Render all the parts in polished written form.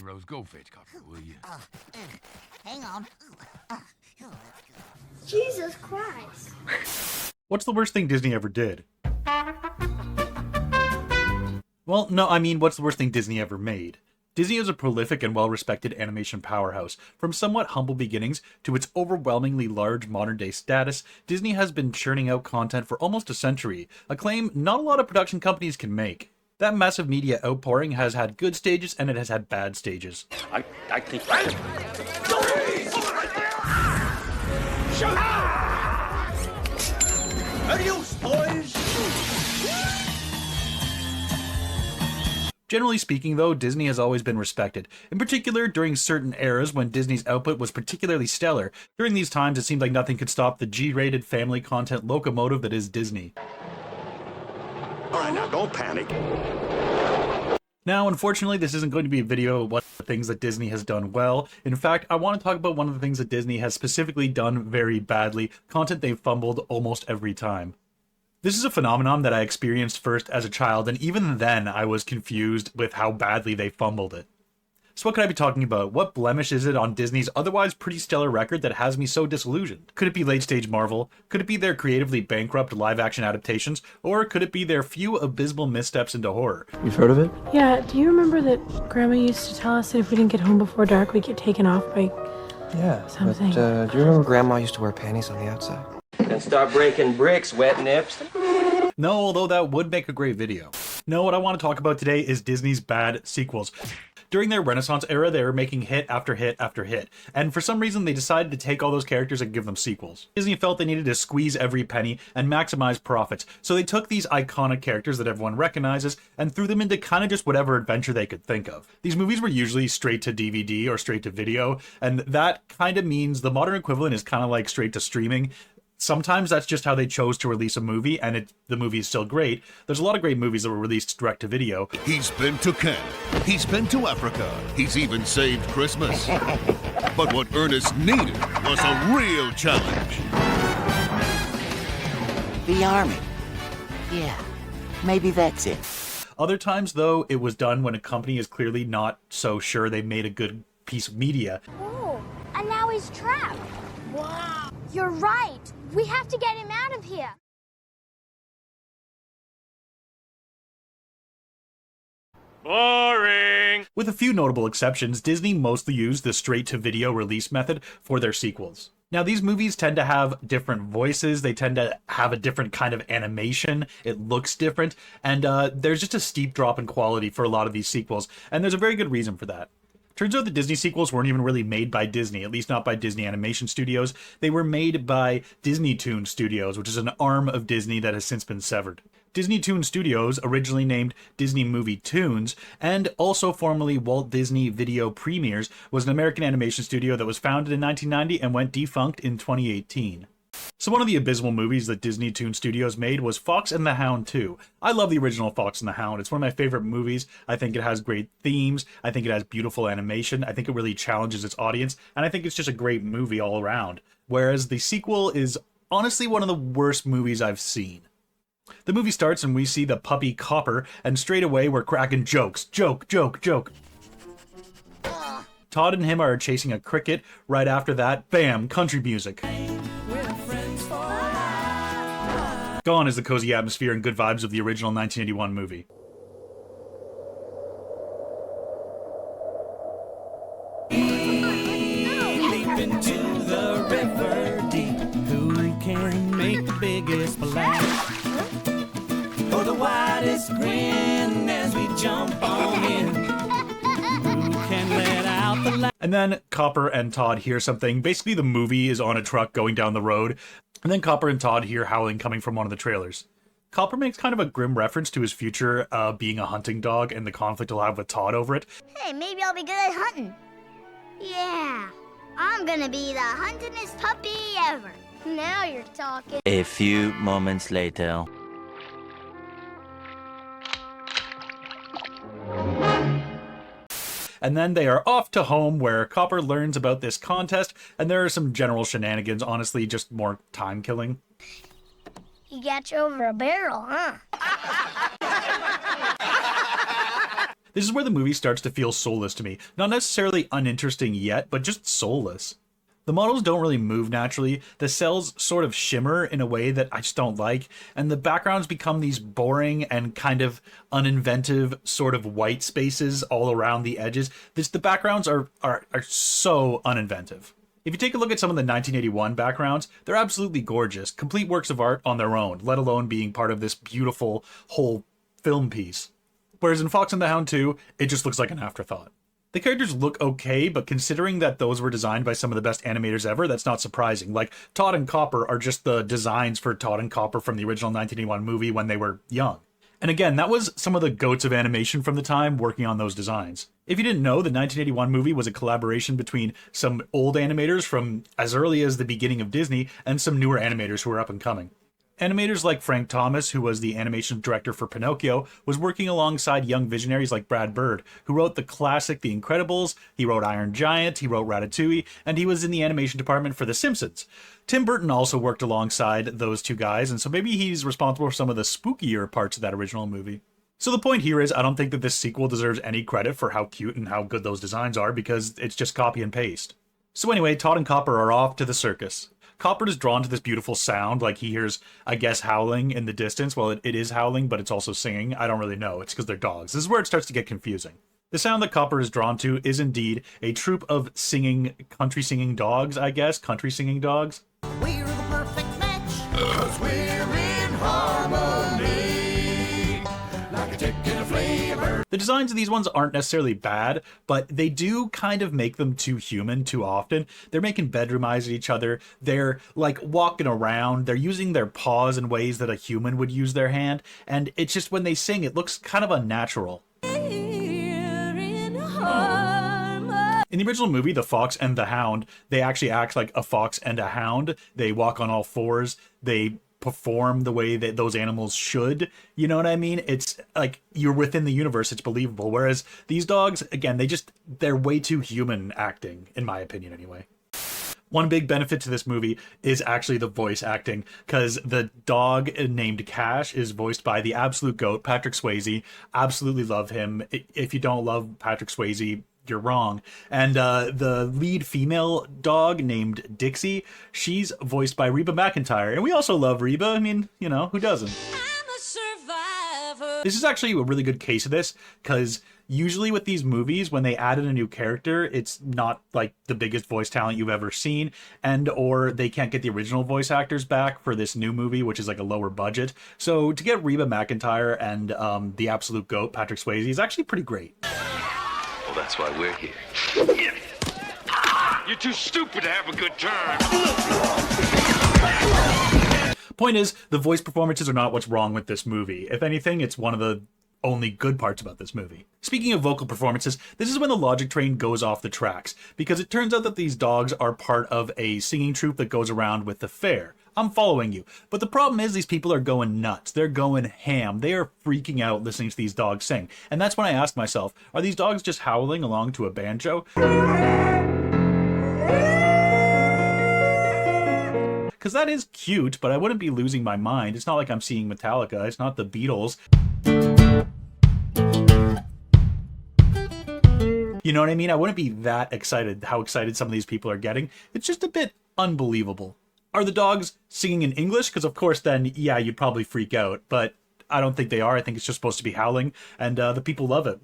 Rose, go fetch Copper, will you? Hang on. Jesus Christ. What's the worst thing Disney ever did? Well, no, I mean, what's the worst thing Disney ever made? Disney is a prolific and well-respected animation powerhouse. From somewhat humble beginnings to its overwhelmingly large modern-day status, Disney has been churning out content for almost a century, a claim not a lot of production companies can make. That massive media outpouring has had good stages and it has had bad stages. I think... Adios, boys! Generally speaking, though, Disney has always been respected, in particular during certain eras when Disney's output was particularly stellar. During these times, it seemed like nothing could stop the G-rated family content locomotive that is Disney. Alright, now don't panic. Now, unfortunately, this isn't going to be a video of what the things that Disney has done well. In fact, I want to talk about one of the things that Disney has specifically done very badly, content they've fumbled almost every time. This is a phenomenon that I experienced first as a child, and even then I was confused with how badly they fumbled it. So what could I be talking about? What blemish is it on Disney's otherwise pretty stellar record that has me so disillusioned? Could it be late-stage Marvel? Could it be their creatively bankrupt live-action adaptations? Or could it be their few abysmal missteps into horror? You've heard of it? Yeah, do you remember that Grandma used to tell us that if we didn't get home before dark, we'd get taken off by something? But do you remember Grandma used to wear panties on the outside? And start breaking bricks, wet nips. No, although that would make a great video. No, what I want to talk about today is Disney's bad sequels. During their Renaissance era, they were making hit after hit after hit, and for some reason they decided to take all those characters and give them sequels. Disney felt they needed to squeeze every penny and maximize profits, so they took these iconic characters that everyone recognizes and threw them into kind of just whatever adventure they could think of. These movies were usually straight to DVD or straight to video, and that kind of means the modern equivalent is kind of like straight to streaming. Sometimes that's just how they chose to release a movie, and the movie is still great. There's a lot of great movies that were released direct to video. He's been to Kent. He's been to Africa. He's even saved Christmas. But what Ernest needed was a real challenge. The army. Yeah, maybe that's it. Other times, though, it was done when a company is clearly not so sure they made a good piece of media. Oh, and now he's trapped. Wow. You're right. We have to get him out of here. Boring! With a few notable exceptions, Disney mostly used the straight-to-video release method for their sequels. Now, these movies tend to have different voices, they tend to have a different kind of animation, it looks different, and there's just a steep drop in quality for a lot of these sequels, and there's a very good reason for that. Turns out the Disney sequels weren't even really made by Disney, at least not by Disney Animation Studios. They were made by Disney Toon Studios, which is an arm of Disney that has since been severed. Disney Toon Studios, originally named Disney Movie Toons, and also formerly Walt Disney Video Premieres, was an American animation studio that was founded in 1990 and went defunct in 2018. So one of the abysmal movies that Disney Toon Studios made was Fox and the Hound 2. I love the original Fox and the Hound. It's one of my favorite movies. I think it has great themes. I think it has beautiful animation. I think it really challenges its audience. And I think it's just a great movie all around. Whereas the sequel is honestly one of the worst movies I've seen. The movie starts and we see the puppy Copper, and straight away we're cracking jokes. Joke, joke, joke. Todd and him are chasing a cricket. Right after that, bam, country music. Gone is the cozy atmosphere and good vibes of the original 1981 movie. Leap into the river deep. Who can make the biggest splash? Or the widest grin as we jump on in? Who can let out the light? And then Copper and Todd hear something. Basically, the movie is on a truck going down the road. And then Copper and Todd hear howling coming from one of the trailers. Copper makes kind of a grim reference to his future being a hunting dog and the conflict he'll have with Todd over it. Hey, maybe I'll be good at hunting. Yeah, I'm gonna be the huntingest puppy ever. Now you're talking. A few moments later. And then they are off to home where Copper learns about this contest, and there are some general shenanigans, honestly, just more time killing. He got you over a barrel, huh? This is where the movie starts to feel soulless to me. Not necessarily uninteresting yet, but just soulless. The models don't really move naturally, the cells sort of shimmer in a way that I just don't like, and the backgrounds become these boring and kind of uninventive sort of white spaces all around the edges. The backgrounds are so uninventive. If you take a look at some of the 1981 backgrounds, they're absolutely gorgeous, complete works of art on their own, let alone being part of this beautiful whole film piece. Whereas in Fox and the Hound 2, it just looks like an afterthought. The characters look okay, but considering that those were designed by some of the best animators ever, that's not surprising. Like, Todd and Copper are just the designs for Todd and Copper from the original 1981 movie when they were young. And again, that was some of the goats of animation from the time working on those designs. If you didn't know, the 1981 movie was a collaboration between some old animators from as early as the beginning of Disney and some newer animators who were up and coming. Animators like Frank Thomas, who was the animation director for Pinocchio, was working alongside young visionaries like Brad Bird, who wrote the classic The Incredibles, he wrote Iron Giant, he wrote Ratatouille, and he was in the animation department for The Simpsons. Tim Burton also worked alongside those two guys, and so maybe he's responsible for some of the spookier parts of that original movie. So the point here is I don't think that this sequel deserves any credit for how cute and how good those designs are, because it's just copy and paste. So anyway, Todd and Copper are off to the circus. Copper is drawn to this beautiful sound, like he hears, I guess, howling in the distance. Well, it is howling, but it's also singing. I don't really know. It's because they're dogs. This is where it starts to get confusing. The sound that Copper is drawn to is indeed a troop of country singing dogs, I guess. Country singing dogs. We're the perfect match, 'cause we're in harmony, like a tick and a flavor. The designs of these ones aren't necessarily bad, but they do kind of make them too human too often. They're making bedroom eyes at each other. They're like walking around. They're using their paws in ways that a human would use their hand. And it's just when they sing, it looks kind of unnatural. In the original movie, The Fox and the Hound, they actually act like a fox and a hound. They walk on all fours. They perform the way that those animals should. You know what I mean? It's like you're within the universe. It's believable. Whereas these dogs, again, they're way too human acting, in my opinion anyway. One big benefit to this movie is actually the voice acting, because the dog named Cash is voiced by the absolute GOAT, Patrick Swayze. Absolutely love him. If you don't love Patrick Swayze, you're wrong. And the lead female dog named Dixie, she's voiced by Reba McEntire. And we also love Reba. I mean, you know, who doesn't? I'm a survivor. This is actually a really good case of this, because usually with these movies, when they added a new character, it's not like the biggest voice talent you've ever seen, and or they can't get the original voice actors back for this new movie, which is like a lower budget. So to get Reba McEntire and the absolute GOAT, Patrick Swayze, is actually pretty great. Well, that's why we're here. You're too stupid to have a good time. Point is, the voice performances are not what's wrong with this movie. If anything, it's one of the only good parts about this movie. Speaking of vocal performances, this is when the logic train goes off the tracks, because it turns out that these dogs are part of a singing troupe that goes around with the fair. I'm following you. But the problem is these people are going nuts. They're going ham. They are freaking out listening to these dogs sing. And that's when I asked myself, are these dogs just howling along to a banjo? Because that is cute, but I wouldn't be losing my mind. It's not like I'm seeing Metallica. It's not the Beatles. You know what I mean? I wouldn't be that excited how excited some of these people are getting. It's just a bit unbelievable. Are the dogs singing in English? Because of course then, yeah, you'd probably freak out. But I don't think they are. I think it's just supposed to be howling. And the people love it.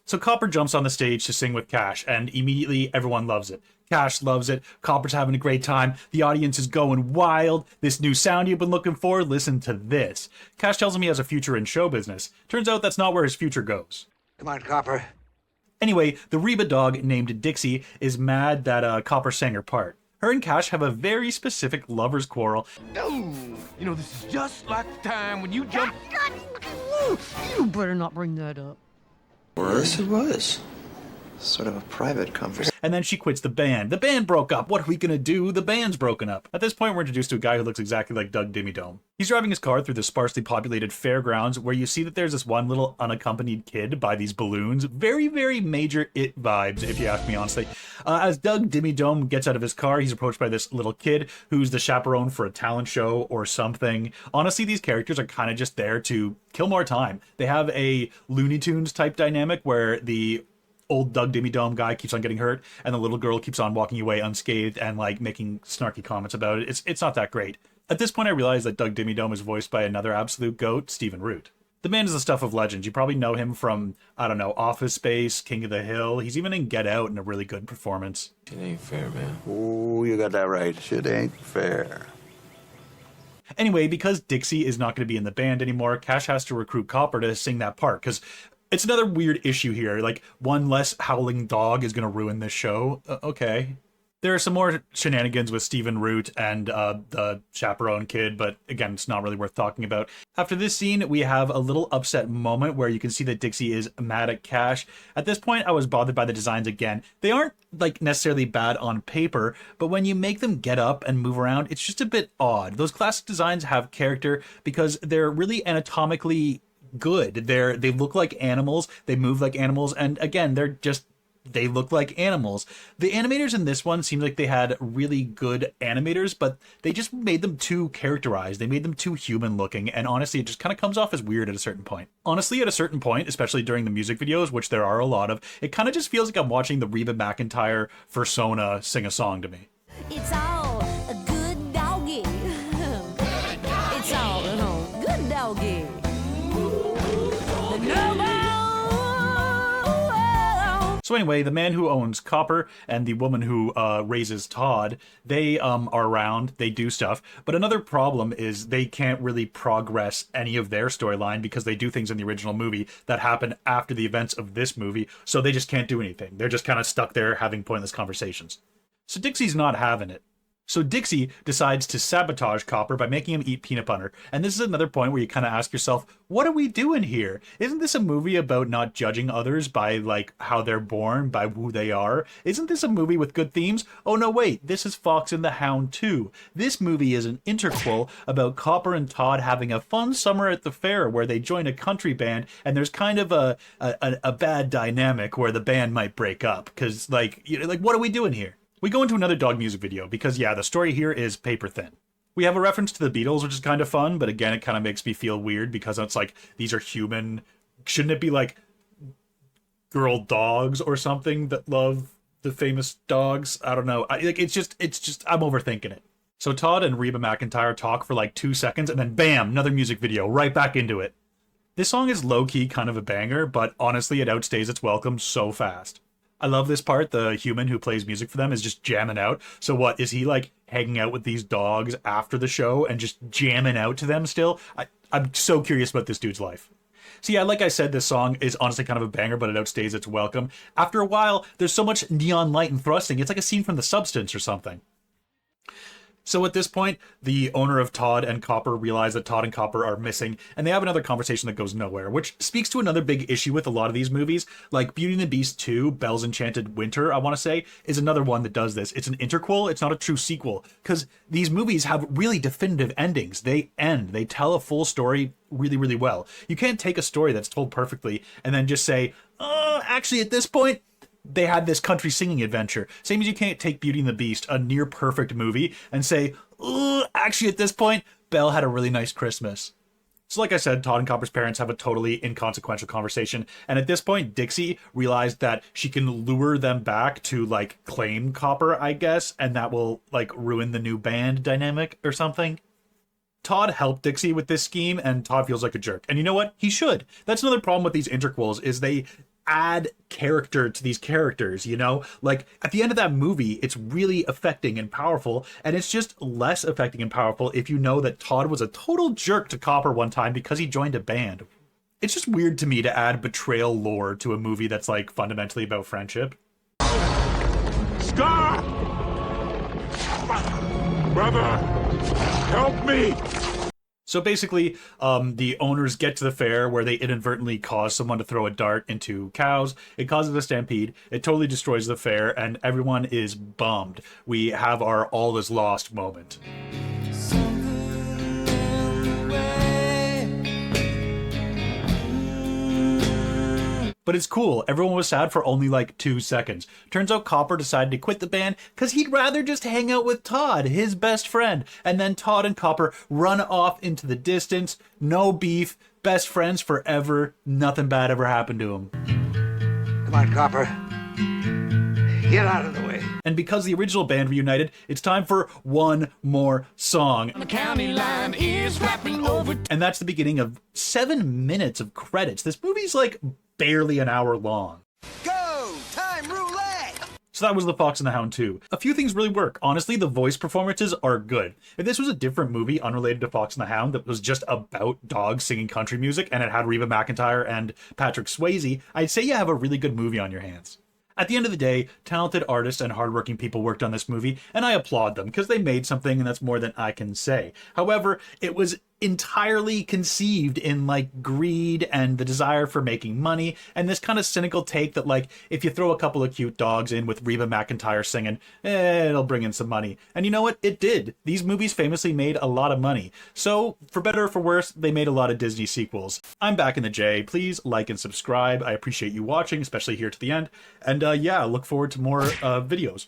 So Copper jumps on the stage to sing with Cash. And immediately everyone loves it. Cash loves it. Copper's having a great time. The audience is going wild. This new sound you've been looking for? Listen to this. Cash tells him he has a future in show business. Turns out that's not where his future goes. Come on, Copper. Anyway, the Reba dog named Dixie is mad that Copper sang her part. Her and Cash have a very specific lover's quarrel. Oh, you know, this is just like the time when you jumped. You better not bring that up. Yes, it was. Sort of a private conversation. And then she quits the band. The band broke up. What are we gonna do? The band's broken up. At this point, we're introduced to a guy who looks exactly like Doug Dimmadome. He's driving his car through the sparsely populated fairgrounds where you see that there's this one little unaccompanied kid by these balloons. Very, very major It vibes, if you ask me honestly. As Doug Dimmadome gets out of his car, he's approached by this little kid who's the chaperone for a talent show or something. Honestly, these characters are kind of just there to kill more time. They have a Looney Tunes type dynamic where the old Doug Dimmadome guy keeps on getting hurt, and the little girl keeps on walking away unscathed and like making snarky comments about it. It's not that great. At this point, I realize that Doug Dimmadome is voiced by another absolute goat, Stephen Root. The man is the stuff of legends. You probably know him from, I don't know, Office Space, King of the Hill. He's even in Get Out in a really good performance. It ain't fair, man. Oh, you got that right. Shit ain't fair. Anyway, because Dixie is not going to be in the band anymore, Cash has to recruit Copper to sing that part, because it's another weird issue here. Like, one less howling dog is going to ruin this show. Okay. There are some more shenanigans with Stephen Root and the chaperone kid, but again, it's not really worth talking about. After this scene, we have a little upset moment where you can see that Dixie is mad at Cash. At this point, I was bothered by the designs again. They aren't like necessarily bad on paper, but when you make them get up and move around, it's just a bit odd. Those classic designs have character because they're really anatomically good. They look like animals, they move like animals, and again, they look like animals. The animators in this one seemed like they had really good animators, but they just made them too characterized. They made them too human looking, and honestly, it just kind of comes off as weird at a certain point. Honestly, at a certain point, especially during the music videos, which there are a lot of, it kind of just feels like I'm watching the Reba McEntire persona sing a song to me. It's all a good doggy. It's all a good doggy. So anyway, the man who owns Copper and the woman who raises Todd, they are around, they do stuff. But another problem is they can't really progress any of their storyline because they do things in the original movie that happen after the events of this movie. So they just can't do anything. They're just kind of stuck there having pointless conversations. So Dixie's not having it. So Dixie decides to sabotage Copper by making him eat peanut butter. And this is another point where you kind of ask yourself, what are we doing here? Isn't this a movie about not judging others by like how they're born, by who they are? Isn't this a movie with good themes? Oh no, wait, this is Fox and the Hound 2. This movie is an interquel about Copper and Todd having a fun summer at the fair where they join a country band, and there's kind of a bad dynamic where the band might break up. Because like what are we doing here? We go into another dog music video because, yeah, the story here is paper thin. We have a reference to the Beatles, which is kind of fun, but again, it kind of makes me feel weird because it's like, these are human. Shouldn't it be like girl dogs or something that love the famous dogs? I don't know. It's just, I'm overthinking it. So Todd and Reba McEntire talk for like 2 seconds and then bam, another music video, right back into it. This song is low-key kind of a banger, but honestly, it outstays its welcome so fast. I love this part. The human who plays music for them is just jamming out. So what, is he like hanging out with these dogs after the show and just jamming out to them still? I'm so curious about this dude's life. So yeah, like I said, this song is honestly kind of a banger, but it outstays its welcome. After a while, there's so much neon light and thrusting. It's like a scene from The Substance or something. So at this point, the owner of Todd and Copper realize that Todd and Copper are missing, and they have another conversation that goes nowhere, which speaks to another big issue with a lot of these movies. Like Beauty and the Beast 2, Belle's Enchanted Winter, I want to say, is another one that does this. It's an interquel, it's not a true sequel, because these movies have really definitive endings. They tell a full story really, really well. You can't take a story that's told perfectly and then just say, actually at this point, they had this country singing adventure. Same as you can't take Beauty and the Beast, a near perfect movie, and say, actually at this point, Belle had a really nice Christmas. So like I said, Todd and Copper's parents have a totally inconsequential conversation. And at this point, Dixie realized that she can lure them back to like claim Copper, I guess, and that will like ruin the new band dynamic or something. Todd helped Dixie with this scheme, and Todd feels like a jerk. And you know what? He should. That's another problem with these interquels, is they add character to these characters, you know? Like, at the end of that movie, it's really affecting and powerful, and it's just less affecting and powerful if you know that Todd was a total jerk to Copper one time because he joined a band. It's just weird to me to add betrayal lore to a movie that's, like, fundamentally about friendship. Scar! Brother, help me! So basically, the owners get to the fair where they inadvertently cause someone to throw a dart into cows. It causes a stampede. It totally destroys the fair, and everyone is bummed. We have our all is lost moment. But it's cool. Everyone was sad for only like 2 seconds. Turns out Copper decided to quit the band because he'd rather just hang out with Todd, his best friend. And then Todd and Copper run off into the distance. No beef. Best friends forever. Nothing bad ever happened to him. Come on, Copper. Get out of the way. And because the original band reunited, it's time for one more song. The county line is wrapping over. And that's the beginning of 7 minutes of credits. This movie's like barely an hour long. Go! Time roulette! So that was The Fox and the Hound 2. A few things really work. Honestly, the voice performances are good. If this was a different movie unrelated to Fox and the Hound that was just about dogs singing country music and it had Reba McEntire and Patrick Swayze, I'd say you have a really good movie on your hands. At the end of the day, talented artists and hardworking people worked on this movie, and I applaud them because they made something, and that's more than I can say. However, it was entirely conceived in like greed and the desire for making money, and this kind of cynical take that like if you throw a couple of cute dogs in with Reba McEntire singing, it'll bring in some money. And you know what? It did. These movies famously made a lot of money. So for better or for worse, they made a lot of Disney sequels. I'm back in the J. Please like and subscribe. I appreciate you watching, especially here to the end. And yeah, look forward to more videos.